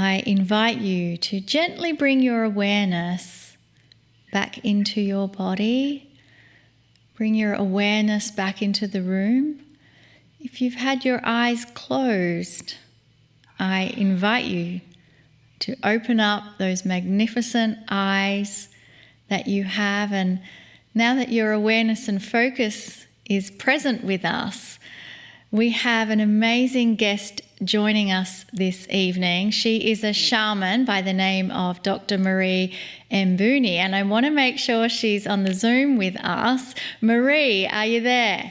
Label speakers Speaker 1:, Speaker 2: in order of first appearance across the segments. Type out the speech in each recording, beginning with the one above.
Speaker 1: I invite you to gently bring your awareness back into your body. Bring your awareness back into the room. If you've had your eyes closed, I invite you to open up those magnificent eyes that you have. And now that your awareness and focus is present with us, we have an amazing guest joining us this evening. She is a shaman by the name of Dr. Marie Embuni, and I want to make sure she's on the Zoom with us. Marie, are you there?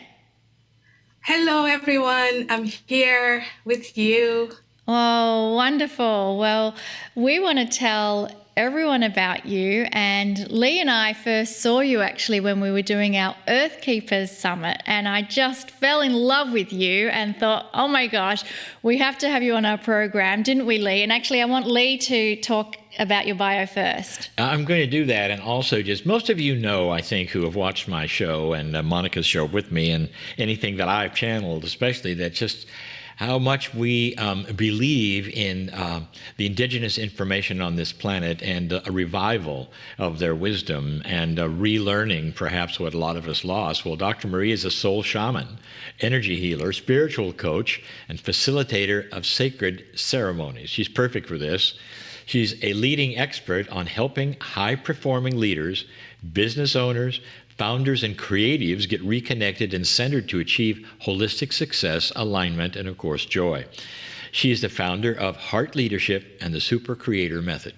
Speaker 2: Hello, everyone. I'm here with you.
Speaker 1: Oh, wonderful. Well, we want to tell everyone about you. And Lee and I first saw you actually when we were doing our Earth Keepers Summit. And I just fell in love with you and thought, oh my gosh, we have to have you on our program, didn't we, Lee? And actually, I want Lee to talk about your bio first.
Speaker 3: I'm going to do that. And also, just most of you know, I think, who have watched my show and Monica's show with me and anything that I've channeled, especially, that just how much we believe in the indigenous information on this planet and a revival of their wisdom and relearning perhaps what a lot of us lost. Well, Dr. Marie is a soul shaman, energy healer, spiritual coach, and facilitator of sacred ceremonies. She's perfect for this. She's a leading expert on helping high-performing leaders, business owners, founders, and creatives get reconnected and centered to achieve holistic success, alignment, and, of course, joy. She is the founder of Heart Leadership and the Super Creator Method.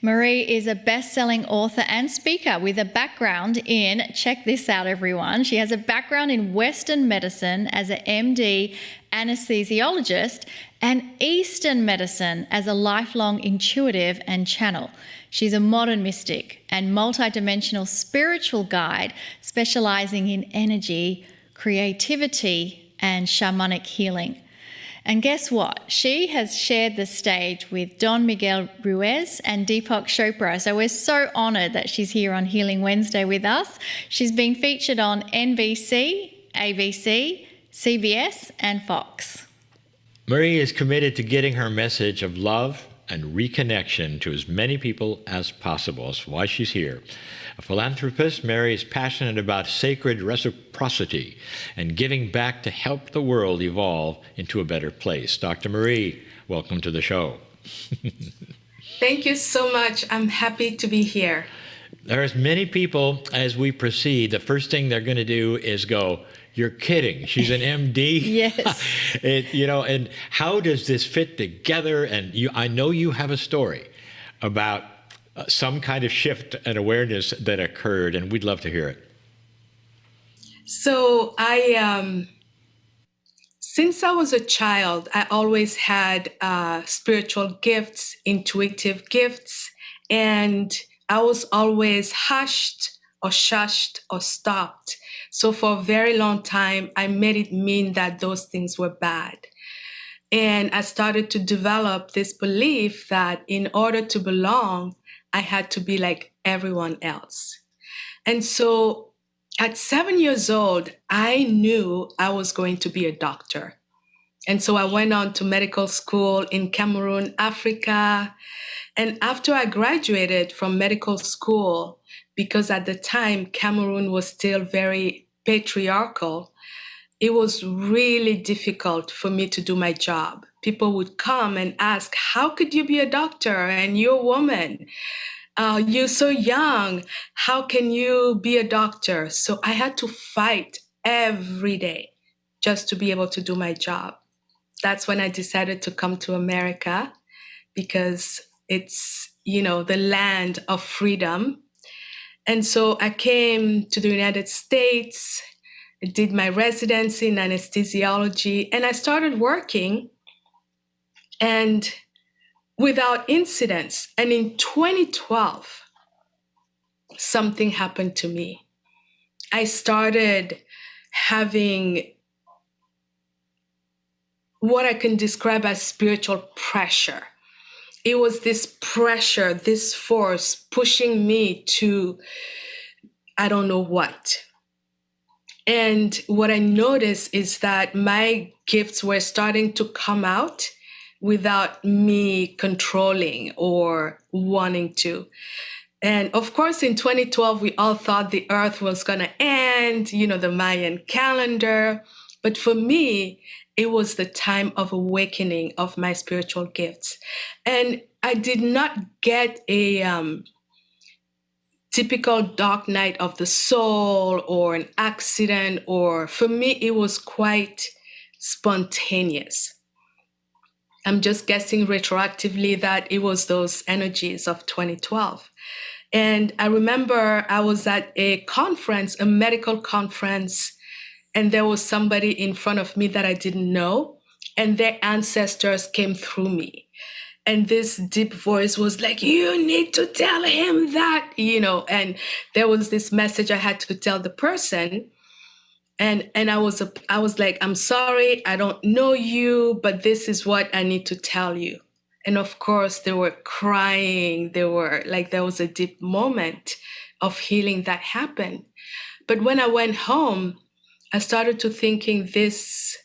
Speaker 1: Marie is a best-selling author and speaker with a background in, check this out everyone, she has a background in Western medicine as an MD anesthesiologist and Eastern medicine as a lifelong intuitive and channel. She's a modern mystic and multidimensional spiritual guide specializing in energy, creativity, and shamanic healing. And guess what? She has shared the stage with Don Miguel Ruiz and Deepak Chopra. So we're so honored that she's here on Healing Wednesday with us. She's been featured on NBC, ABC, CBS, and Fox.
Speaker 3: Marie is committed to getting her message of love and reconnection to as many people as possible. That's why she's here. A philanthropist, Mary is passionate about sacred reciprocity and giving back to help the world evolve into a better place. Dr. Marie, welcome to the show.
Speaker 2: Thank you so much. I'm happy to be here.
Speaker 3: There's many people, as we proceed, the first thing they're going to do is go, you're kidding. She's an MD.
Speaker 1: Yes.
Speaker 3: And how does this fit together? And I know you have a story about some kind of shift and awareness that occurred, and we'd love to hear it.
Speaker 2: So since I was a child, I always had spiritual gifts, intuitive gifts, and I was always hushed or shushed or stopped. So for a very long time, I made it mean that those things were bad. And I started to develop this belief that in order to belong, I had to be like everyone else. And so at 7 years old, I knew I was going to be a doctor. And so I went on to medical school in Cameroon, Africa. And after I graduated from medical school, because at the time Cameroon was still very patriarchal, it was really difficult for me to do my job. People would come and ask, how could you be a doctor and you're a woman? You're so young. How can you be a doctor? So I had to fight every day just to be able to do my job. That's when I decided to come to America because it's, the land of freedom. And so I came to the United States, did my residency in anesthesiology, and I started working and without incidents. And in 2012, something happened to me. I started having what I can describe as spiritual pressure. It was this pressure, this force pushing me to, I don't know what. And what I noticed is that my gifts were starting to come out without me controlling or wanting to. And of course, in 2012, we all thought the earth was going to end, the Mayan calendar. But for me, it was the time of awakening of my spiritual gifts. And I did not get a typical dark night of the soul or an accident, or for me, it was quite spontaneous. I'm just guessing retroactively that it was those energies of 2012. And I remember I was at a conference, a medical conference, and there was somebody in front of me that I didn't know, and their ancestors came through me. And this deep voice was like, you need to tell him that, and there was this message I had to tell the person. And I was like, I'm sorry, I don't know you, but this is what I need to tell you. And of course, they were crying. There was a deep moment of healing that happened. But when I went home, I started to thinking, this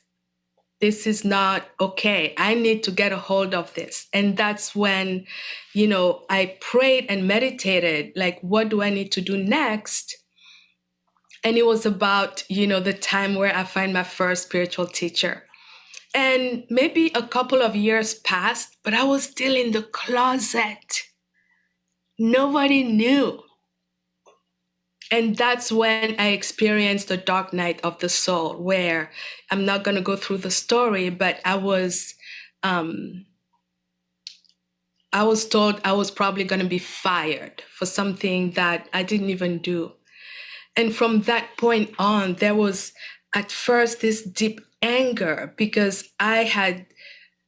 Speaker 2: is not okay. I need to get a hold of this. And that's when, I prayed and meditated, like, what do I need to do next? And it was about, the time where I find my first spiritual teacher. And maybe a couple of years passed, but I was still in the closet. Nobody knew. And that's when I experienced the dark night of the soul, where I'm not going to go through the story, but I was told I was probably going to be fired for something that I didn't even do. And from that point on, there was at first this deep anger because I had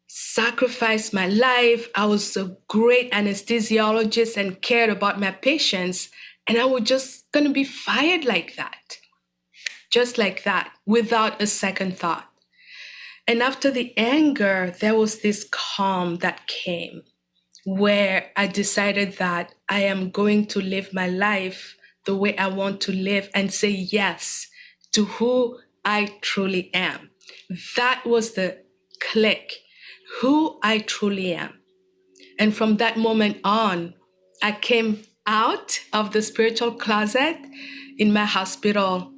Speaker 2: sacrificed my life. I was a great anesthesiologist and cared about my patients. And I was just going to be fired like that, just like that, without a second thought. And after the anger, there was this calm that came where I decided that I am going to live my life the way I want to live and say yes to who I truly am. That was the click, who I truly am. And from that moment on, I came out of the spiritual closet in my hospital.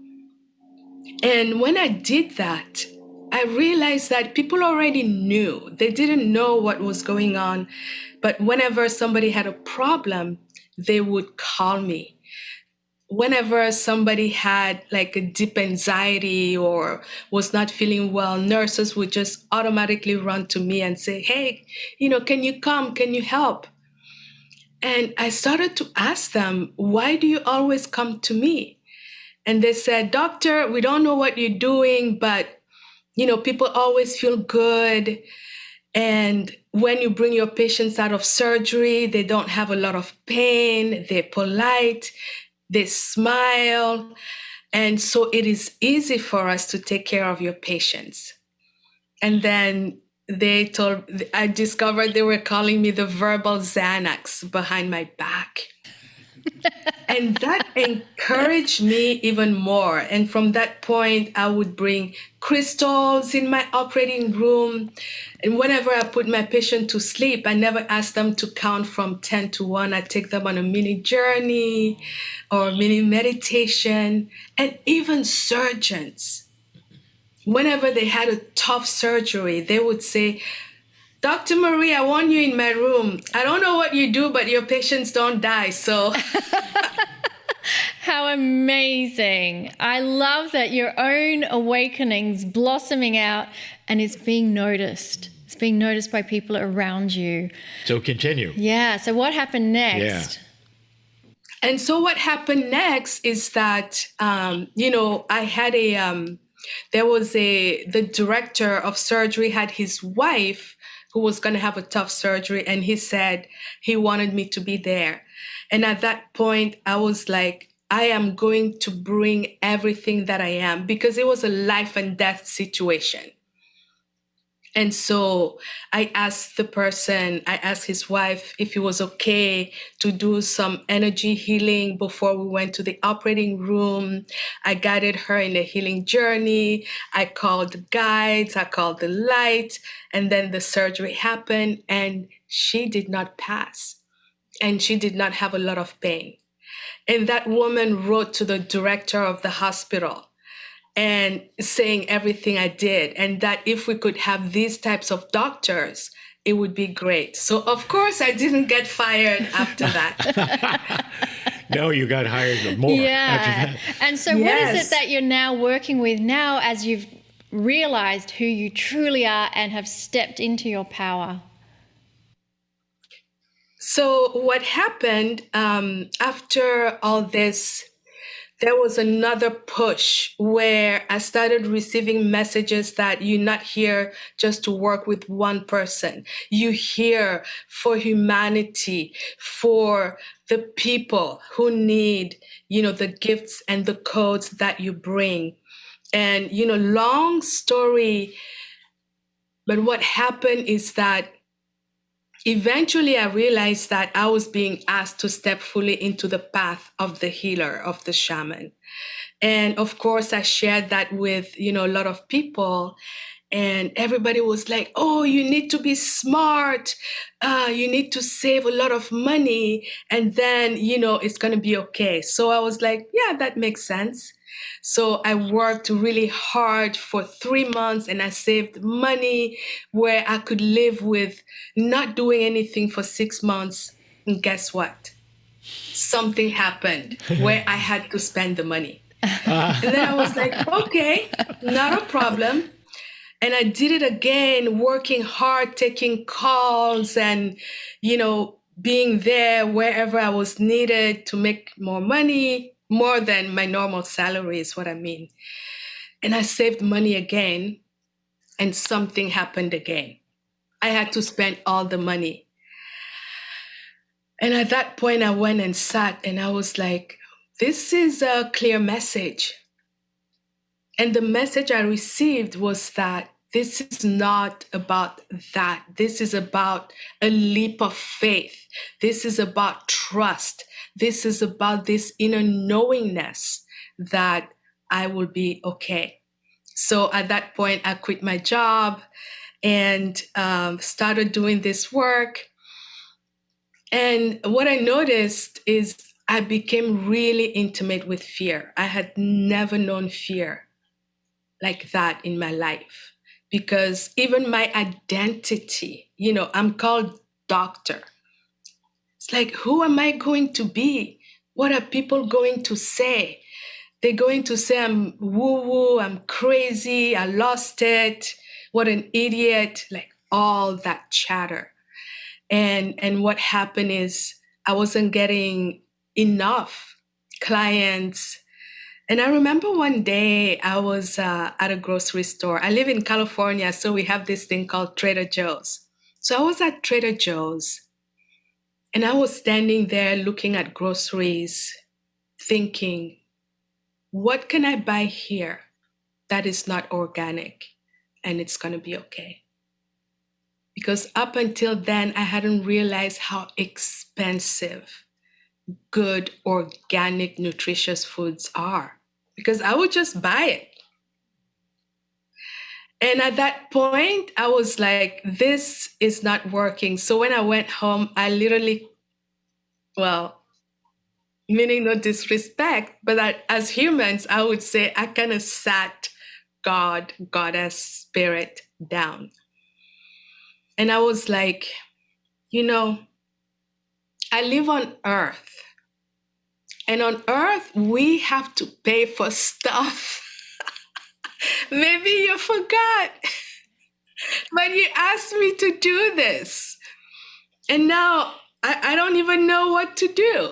Speaker 2: And when I did that, I realized that people already knew. They didn't know what was going on. But whenever somebody had a problem, they would call me. Whenever somebody had like a deep anxiety or was not feeling well, nurses would just automatically run to me and say, hey, can you come? Can you help? And I started to ask them, why do you always come to me? And they said, doctor, we don't know what you're doing, but, people always feel good. And when you bring your patients out of surgery, they don't have a lot of pain. They're polite. They smile. And so it is easy for us to take care of your patients. And then I discovered they were calling me the verbal Xanax behind my back. And that encouraged me even more. And from that point, I would bring crystals in my operating room. And whenever I put my patient to sleep, I never ask them to count from 10 to 1. I take them on a mini journey or mini meditation. And even surgeons, whenever they had a tough surgery, they would say, Dr. Marie, I want you in my room. I don't know what you do, but your patients don't die. So
Speaker 1: how amazing. I love that your own awakening's blossoming out and it's being noticed. It's being noticed by people around you.
Speaker 3: So continue.
Speaker 1: Yeah. So what happened next?
Speaker 2: Yeah. And so what happened next is that, I had the director of surgery had his wife who was going to have a tough surgery. And he said he wanted me to be there. And at that point, I was like, I am going to bring everything that I am, because it was a life and death situation. And so I asked his wife if it was okay to do some energy healing before we went to the operating room. I guided her in a healing journey. I called the guides, I called the light, and then the surgery happened and she did not pass and she did not have a lot of pain. And that woman wrote to the director of the hospital and saying everything I did, and that if we could have these types of doctors, it would be great. So of course I didn't get fired after that.
Speaker 3: No, you got hired more after that.
Speaker 1: And so what is it that you're now working with now as you've realized who you truly are and have stepped into your power?
Speaker 2: So what happened after all this, there was another push where I started receiving messages that you're not here just to work with one person. You're here for humanity, for the people who need, the gifts and the codes that you bring. And, long story, but what happened is that eventually, I realized that I was being asked to step fully into the path of the healer, of the shaman. And of course, I shared that with, a lot of people. And everybody was like, oh, you need to be smart. You need to save a lot of money. And then, it's going to be okay. So I was like, yeah, that makes sense. So I worked really hard for 3 months and I saved money where I could live with not doing anything for 6 months. And guess what? Something happened where I had to spend the money. And then I was like, okay, not a problem. And I did it again, working hard, taking calls and, being there wherever I was needed to make more money. More than my normal salary is what I mean. And I saved money again, and something happened again. I had to spend all the money. And at that point, I went and sat, and I was like, this is a clear message. And the message I received was that this is not about that. This is about a leap of faith. This is about trust. This is about this inner knowingness that I will be okay. So at that point, I quit my job and started doing this work. And what I noticed is I became really intimate with fear. I had never known fear like that in my life. Because even my identity, I'm called doctor. It's like, who am I going to be? What are people going to say? They're going to say I'm woo-woo, I'm crazy, I lost it, what an idiot, like all that chatter. And what happened is I wasn't getting enough clients. And I remember one day I was at a grocery store. I live in California, so we have this thing called Trader Joe's. So I was at Trader Joe's and I was standing there looking at groceries, thinking, what can I buy here that is not organic and it's going to be okay? Because up until then, I hadn't realized how expensive good, organic, nutritious foods are, because I would just buy it. And at that point, I was like, this is not working. So when I went home, I literally, meaning no disrespect, but as humans, I would say I kind of sat Goddess, spirit down. And I was like, I live on earth. And on earth, we have to pay for stuff. Maybe you forgot. But you asked me to do this. And now I don't even know what to do.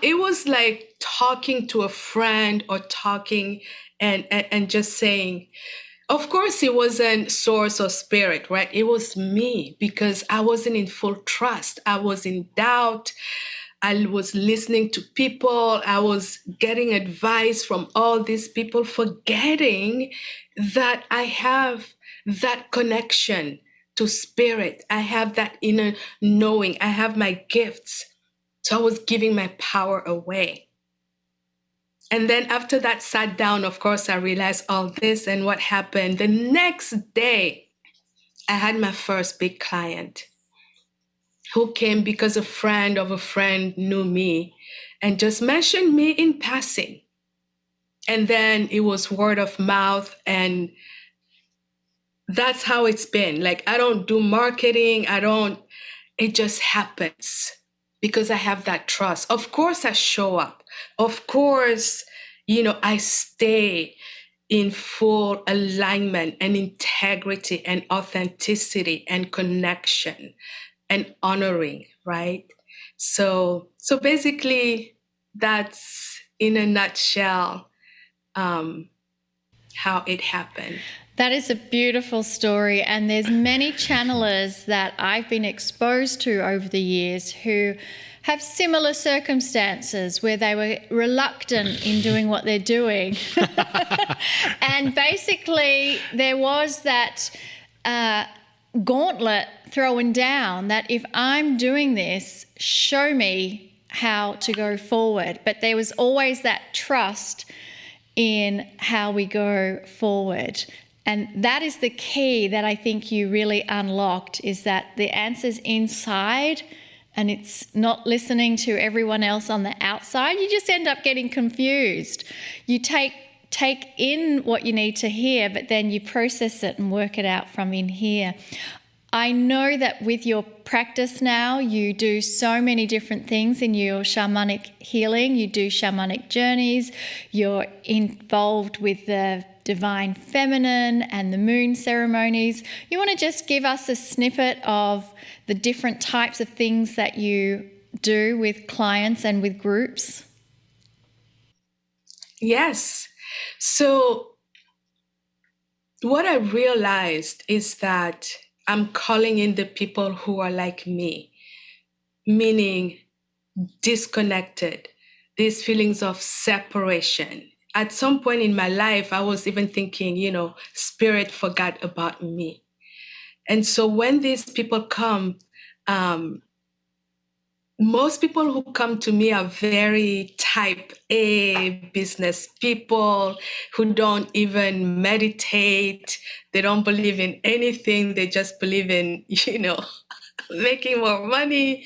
Speaker 2: It was like talking to a friend or talking and just saying, of course, it wasn't source or spirit, right? It was me, because I wasn't in full trust. I was in doubt. I was listening to people. I was getting advice from all these people, forgetting that I have that connection to spirit. I have that inner knowing. I have my gifts. So I was giving my power away. And then after that sat down, of course, I realized all this and what happened. The next day, I had my first big client who came because a friend of a friend knew me and just mentioned me in passing. And then it was word of mouth, and that's how it's been. Like, I don't do marketing. It just happens because I have that trust. Of course, I show up. Of course, I stay in full alignment and integrity and authenticity and connection and honoring, right? So basically, that's in a nutshell how it happened.
Speaker 1: That is a beautiful story, and there's many channelers that I've been exposed to over the years who have similar circumstances where they were reluctant in doing what they're doing. And basically there was that gauntlet thrown down that if I'm doing this, show me how to go forward. But there was always that trust in how we go forward. And that is the key that I think you really unlocked, is that the answer's inside and it's not listening to everyone else on the outside. You just end up getting confused. You take in what you need to hear, but then you process it and work it out from in here. I know that with your practice now, you do so many different things in your shamanic healing. You do shamanic journeys. You're involved with the divine feminine and the moon ceremonies. You want to just give us a snippet of the different types of things that you do with clients and with groups?
Speaker 2: Yes. So what I realized is that I'm calling in the people who are like me, meaning disconnected, these feelings of separation. At some point in my life, I was even thinking, spirit forgot about me. And so when these people come, most people who come to me are very type A business people who don't even meditate. They don't believe in anything. They just believe in, making more money.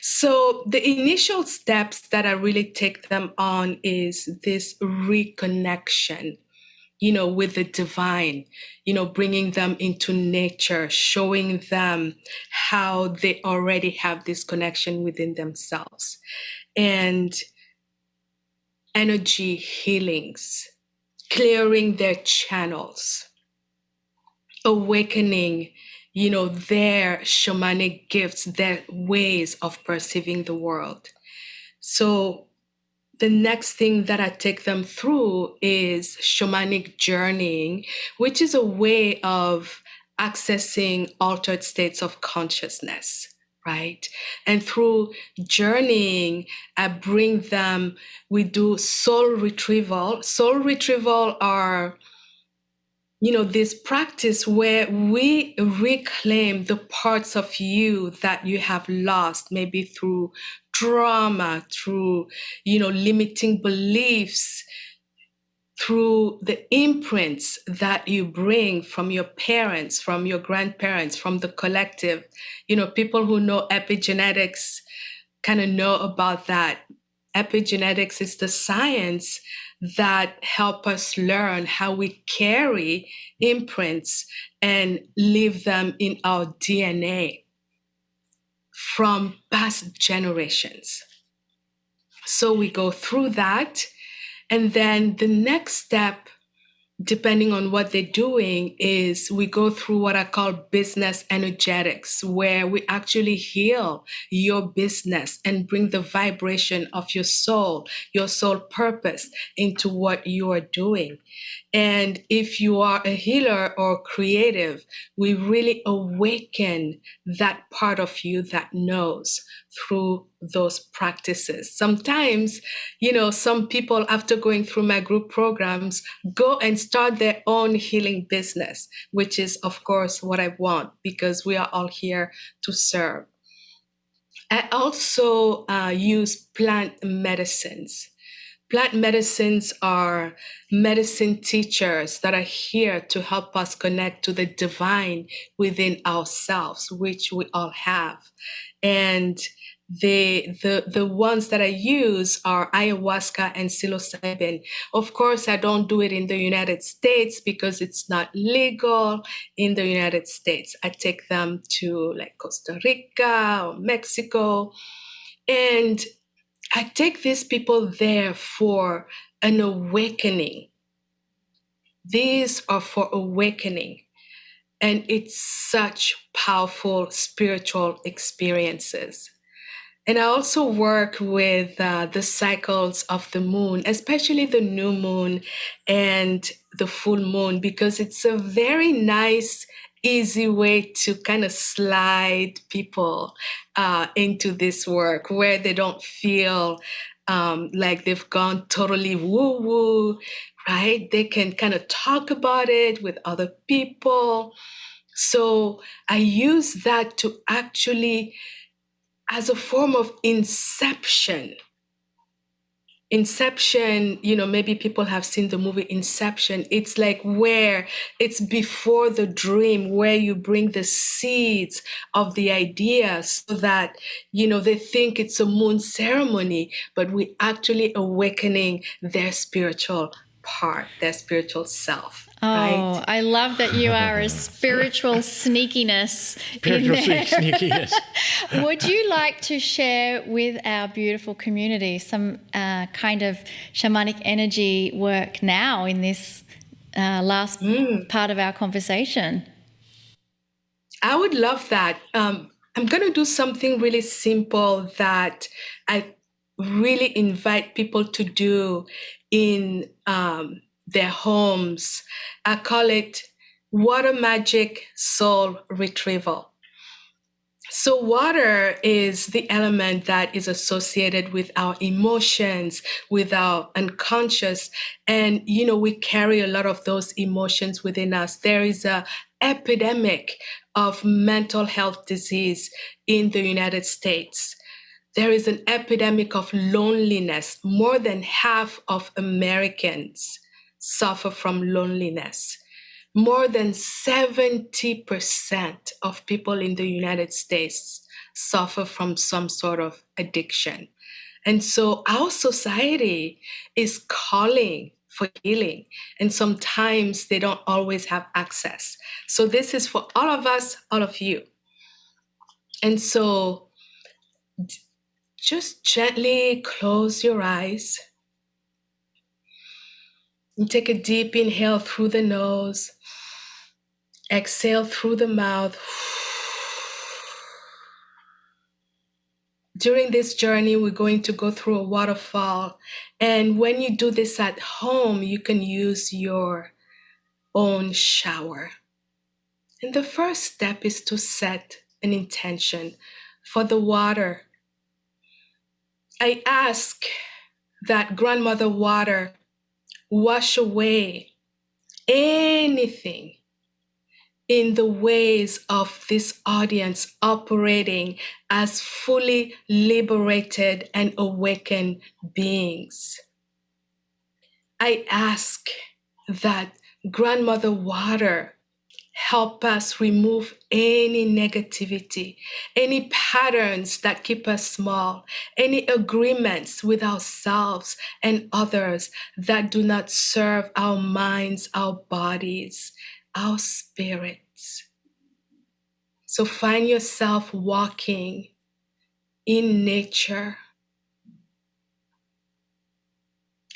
Speaker 2: So the initial steps that I really take them on is this reconnection, with the divine, bringing them into nature, showing them how they already have this connection within themselves, and energy healings, clearing their channels, awakening, their shamanic gifts, their ways of perceiving the world. So the next thing that I take them through is shamanic journeying, which is a way of accessing altered states of consciousness, right? And through journeying, I bring them, we do soul retrieval. Soul retrieval are, this practice where we reclaim the parts of you that you have lost, maybe through trauma, through, limiting beliefs, through the imprints that you bring from your parents, from your grandparents, from the collective. People who know epigenetics kind of know about that. Epigenetics is the science that help us learn how we carry imprints and leave them in our DNA from past generations. So we go through that. And then the next step, depending on what they're doing, is we go through what I call business energetics, where we actually heal your business and bring the vibration of your soul purpose into what you are doing. And if you are a healer or creative, we really awaken that part of you that knows through those practices. Sometimes, some people, after going through my group programs, go and start their own healing business, which is, of course, what I want, because we are all here to serve. I also use plant medicines. Plant medicines are medicine teachers that are here to help us connect to the divine within ourselves, which we all have. And the ones that I use are ayahuasca and psilocybin. Of course, I don't do it in the United States because it's not legal in the United States. I take them to like Costa Rica or Mexico, and I take these people there for an awakening. These are for awakening. And it's such powerful spiritual experiences. And I also work with the cycles of the moon, especially the new moon and the full moon, because it's a very nice, easy way to kind of slide people into this work where they don't feel like they've gone totally woo-woo, right? They can kind of talk about it with other people. So I use that to actually, as a form of inception. Inception, maybe people have seen the movie Inception. It's like where it's before the dream, where you bring the seeds of the idea so that, they think it's a moon ceremony, but we actually awakening their spiritual part, their spiritual self.
Speaker 1: Oh,
Speaker 2: right?
Speaker 1: I love that you are a spiritual sneakiness in
Speaker 3: Spiritual
Speaker 1: there.
Speaker 3: sneakiness.
Speaker 1: Would you like to share with our beautiful community some kind of shamanic energy work now in this last part of our conversation?
Speaker 2: I would love that. I'm going to do something really simple that I really invite people to do in their homes. I call it water magic soul retrieval. So water is the element that is associated with our emotions, with our unconscious. And, we carry a lot of those emotions within us. There is a epidemic of mental health disease in the United States. There is an epidemic of loneliness. More than half of Americans suffer from loneliness. More than 70% of people in the United States suffer from some sort of addiction. And so our society is calling for healing, and sometimes they don't always have access. So this is for all of us, all of you. And so just gently close your eyes and take a deep inhale through the nose. Exhale through the mouth. During this journey, we're going to go through a waterfall. And when you do this at home, you can use your own shower. And the first step is to set an intention for the water. I ask that grandmother water wash away anything in the ways of this audience operating as fully liberated and awakened beings. I ask that grandmother water help us remove any negativity, any patterns that keep us small, any agreements with ourselves and others that do not serve our minds, our bodies, our spirits. So find yourself walking in nature.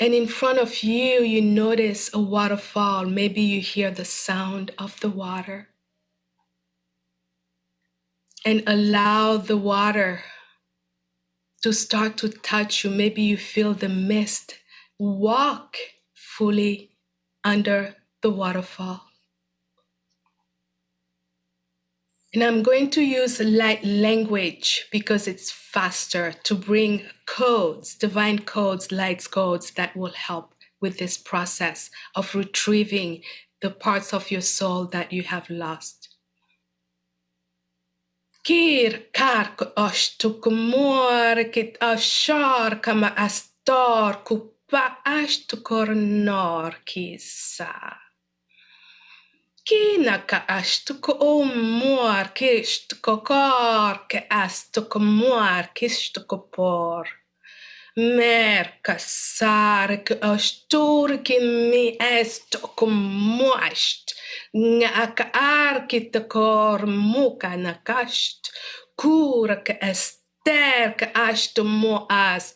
Speaker 2: And in front of you, you notice a waterfall. Maybe you hear the sound of the water. And allow the water to start to touch you. Maybe you feel the mist. Walk fully under the waterfall. And I'm going to use light language because it's faster to bring codes, divine codes, light codes that will help with this process of retrieving the parts of your soul that you have lost. Kir kark ashtukumor kit ashar kama astor kupa ashtukornor kisa. Kinaka ashtuko umor kistukokor ke astukumor kistukopor. Merkasar ke ashtur kimi estokumoast. Nga arkitekor muka nakast. Kur ke ester ke ashtumoast.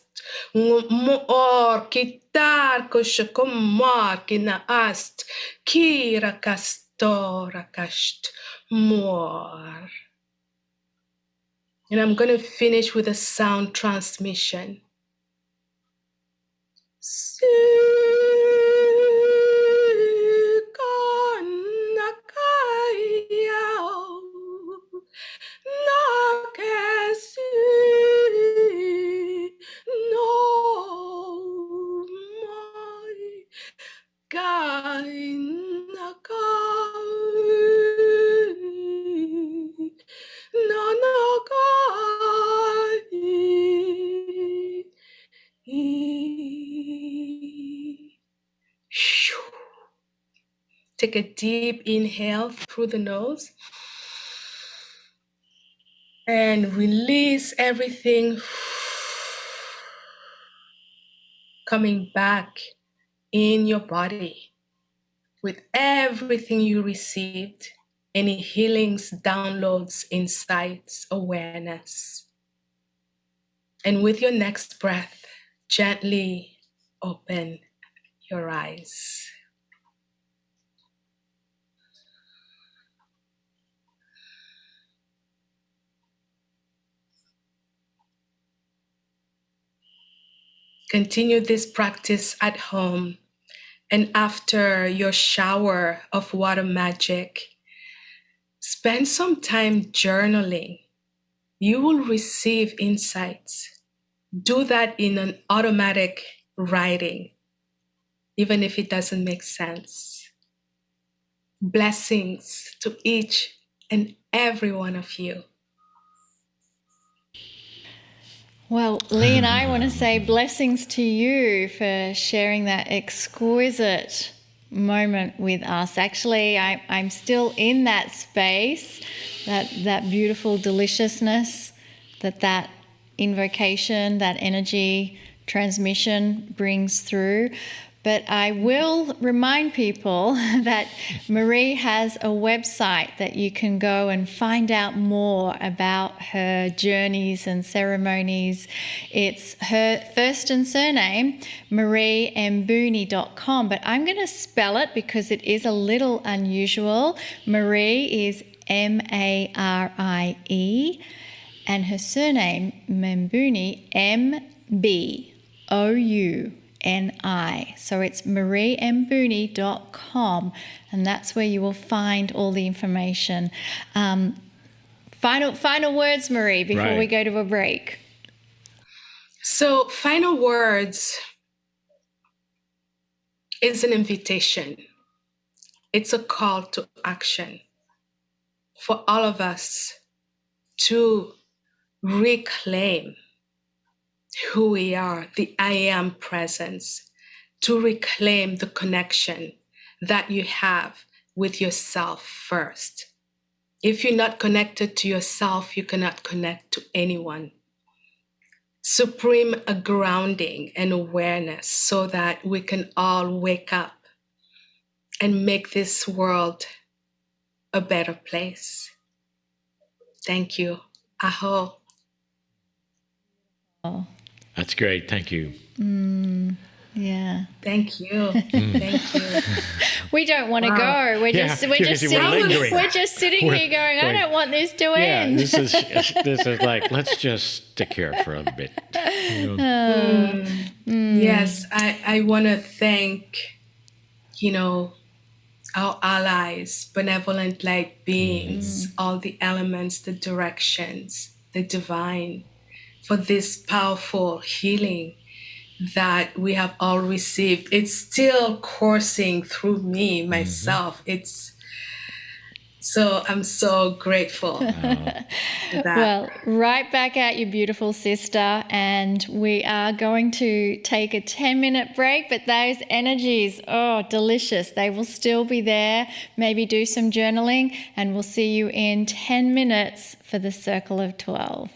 Speaker 2: Ngumor kitar kushakumar kina ast. Kira kastorakast more. And I'm going to finish with a sound transmission. Take a deep inhale through the nose and release everything, coming back in your body with everything you received, any healings, downloads, insights, awareness. And with your next breath, gently open your eyes. Continue this practice at home, and after your shower of water magic, spend some time journaling. You will receive insights. Do that in an automatic writing, even if it doesn't make sense. Blessings to each and every one of you.
Speaker 1: Well, Lee and I want to say blessings to you for sharing that exquisite moment with us. Actually, I'm still in that space, that beautiful deliciousness, that invocation, that energy transmission brings through. But I will remind people that Marie has a website that you can go and find out more about her journeys and ceremonies. It's her first and surname, MarieEmbuni.com. But I'm going to spell it because it is a little unusual. Marie is Marie, and her surname, Embuni, MBOUNI. So it's MarieEmbuni.com, and that's where you will find all the information. Final words, Marie, before we go to a break.
Speaker 2: So, final words is an invitation. It's a call to action for all of us to reclaim who we are, the I am presence, to reclaim the connection that you have with yourself first. If you're not connected to yourself, you cannot connect to anyone. Supreme grounding and awareness so that we can all wake up and make this world a better place. Thank you. Aho.
Speaker 1: Oh.
Speaker 3: That's great. Thank you.
Speaker 1: Yeah.
Speaker 2: Thank you. Thank you.
Speaker 1: We don't want to go. We're just sitting here going, I don't want this to end.
Speaker 3: This is like, let's just stick here for a bit.
Speaker 2: Yes, I want to thank, our allies, benevolent light beings, all the elements, the directions, the divine, for this powerful healing that we have all received. It's still coursing through me, myself. I'm so grateful for that.
Speaker 1: Well, right back at you, beautiful sister. And we are going to take a 10-minute break, but those energies, oh, delicious. They will still be there. Maybe do some journaling, and we'll see you in 10 minutes for the Circle of 12.